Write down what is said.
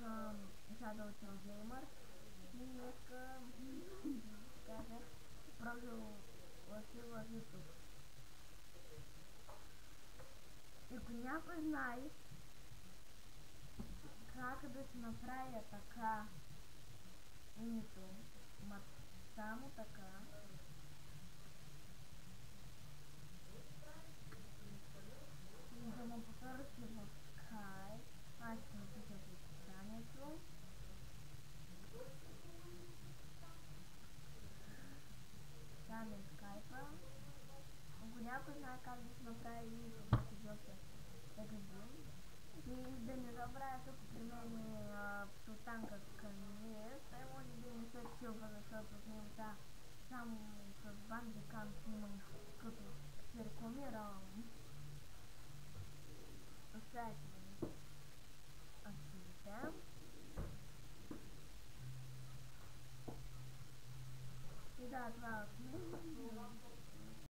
Shadow Chill Gamer и днеска кажа профил в YouTube. И ако някой знае как да си направя така името, само така, и да му потърси в Skype, аз ще напиша в описанието. Там е Skype-а. Ако някой знае как да се направи името на епизодите Егадин, и да не забравя тук при мен е Султанка Камилия, той може да не се чува, защото от него само с бандикам снимам, като се рекламирам сайта на активите. И да, това е от мен.